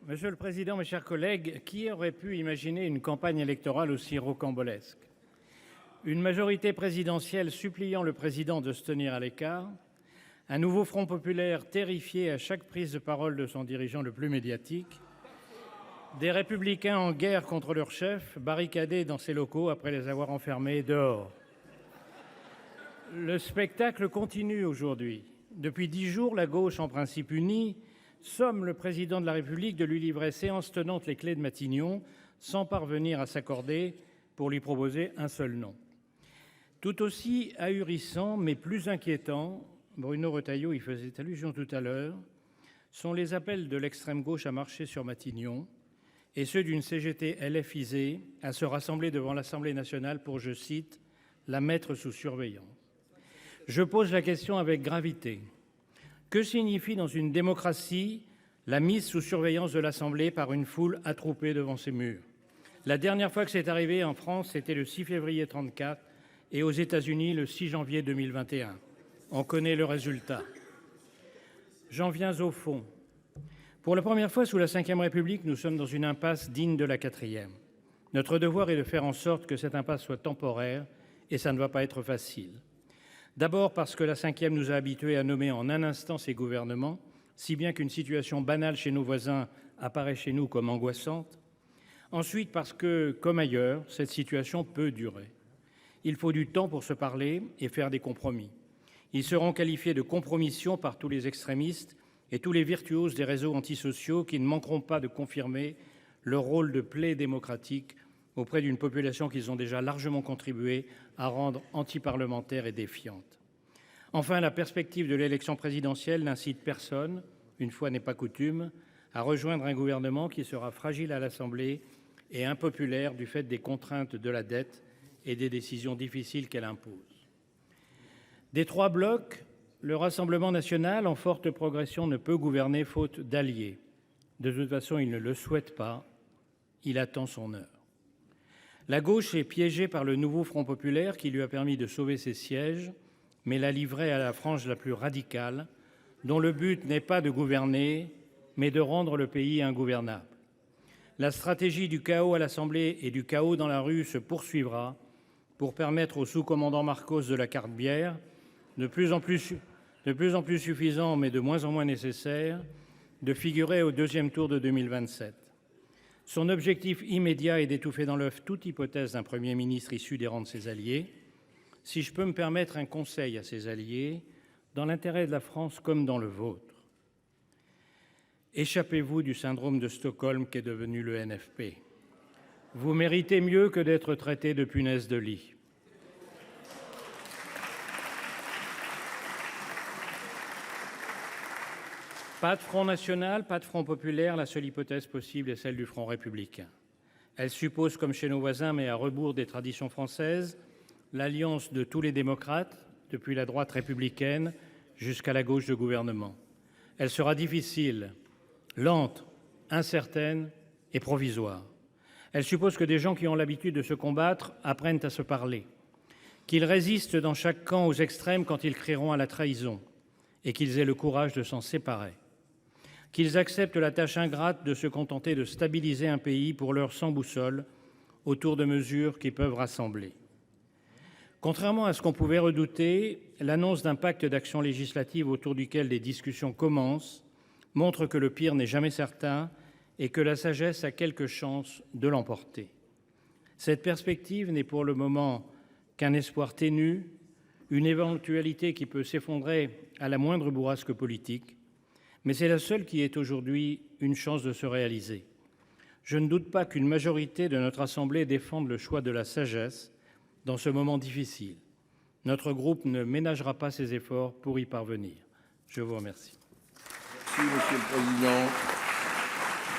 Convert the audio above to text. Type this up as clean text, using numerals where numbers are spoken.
Monsieur le président, mes chers collègues, qui aurait pu imaginer une campagne électorale aussi rocambolesque ? Une majorité présidentielle suppliant le président de se tenir à l'écart, un nouveau Front populaire terrifié à chaque prise de parole de son dirigeant le plus médiatique, des républicains en guerre contre leur chef, barricadés dans ses locaux après les avoir enfermés dehors. Le spectacle continue aujourd'hui. Depuis 10 jours, la gauche, en principe unie, somme le président de la République de lui livrer séance tenante les clés de Matignon, sans parvenir à s'accorder pour lui proposer un seul nom. Tout aussi ahurissant, mais plus inquiétant, Bruno Retailleau y faisait allusion tout à l'heure, sont les appels de l'extrême gauche à marcher sur Matignon et ceux d'une CGT LFisée à se rassembler devant l'Assemblée nationale pour, je cite, « la mettre sous surveillance ». Je pose la question avec gravité. Que signifie dans une démocratie la mise sous surveillance de l'Assemblée par une foule attroupée devant ses murs ? La dernière fois que c'est arrivé en France, c'était le 6 février 1934 et aux États-Unis le 6 janvier 2021. On connaît le résultat. J'en viens au fond. Pour la première fois sous la Ve République, nous sommes dans une impasse digne de la quatrième. Notre devoir est de faire en sorte que cette impasse soit temporaire et ça ne va pas être facile. D'abord parce que la Ve nous a habitués à nommer en un instant ces gouvernements, si bien qu'une situation banale chez nos voisins apparaît chez nous comme angoissante. Ensuite parce que, comme ailleurs, cette situation peut durer. Il faut du temps pour se parler et faire des compromis. Ils seront qualifiés de compromission par tous les extrémistes et tous les virtuoses des réseaux antisociaux qui ne manqueront pas de confirmer leur rôle de plaie démocratique auprès d'une population qu'ils ont déjà largement contribué à rendre antiparlementaire et défiante. Enfin, la perspective de l'élection présidentielle n'incite personne, une fois n'est pas coutume, à rejoindre un gouvernement qui sera fragile à l'Assemblée et impopulaire du fait des contraintes de la dette et des décisions difficiles qu'elle impose. Des trois blocs, le Rassemblement national, en forte progression, ne peut gouverner faute d'alliés. De toute façon, il ne le souhaite pas, il attend son heure. La gauche est piégée par le nouveau Front populaire qui lui a permis de sauver ses sièges, mais l'a livré à la frange la plus radicale, dont le but n'est pas de gouverner, mais de rendre le pays ingouvernable. La stratégie du chaos à l'Assemblée et du chaos dans la rue se poursuivra pour permettre au sous-commandant Marcos de la carte bière, de plus en plus suffisant mais de moins en moins nécessaire, de figurer au deuxième tour de 2027. Son objectif immédiat est d'étouffer dans l'œuf toute hypothèse d'un Premier ministre issu des rangs de ses alliés. Si je peux me permettre un conseil à ses alliés, dans l'intérêt de la France comme dans le vôtre, échappez-vous du syndrome de Stockholm qu'est devenu le NFP. Vous méritez mieux que d'être traité de punaise de lit. Pas de Front national, pas de Front populaire, la seule hypothèse possible est celle du Front républicain. Elle suppose, comme chez nos voisins, mais à rebours des traditions françaises, l'alliance de tous les démocrates, depuis la droite républicaine jusqu'à la gauche de gouvernement. Elle sera difficile, lente, incertaine et provisoire. Elle suppose que des gens qui ont l'habitude de se combattre apprennent à se parler, qu'ils résistent dans chaque camp aux extrêmes quand ils crieront à la trahison et qu'ils aient le courage de s'en séparer. Qu'ils acceptent la tâche ingrate de se contenter de stabiliser un pays pour l'heure sans boussole autour de mesures qui peuvent rassembler. Contrairement à ce qu'on pouvait redouter, l'annonce d'un pacte d'action législative autour duquel des discussions commencent montre que le pire n'est jamais certain et que la sagesse a quelques chances de l'emporter. Cette perspective n'est pour le moment qu'un espoir ténu, une éventualité qui peut s'effondrer à la moindre bourrasque politique, mais c'est la seule qui ait aujourd'hui une chance de se réaliser. Je ne doute pas qu'une majorité de notre Assemblée défende le choix de la sagesse dans ce moment difficile. Notre groupe ne ménagera pas ses efforts pour y parvenir. Je vous remercie. Merci, Monsieur le Président.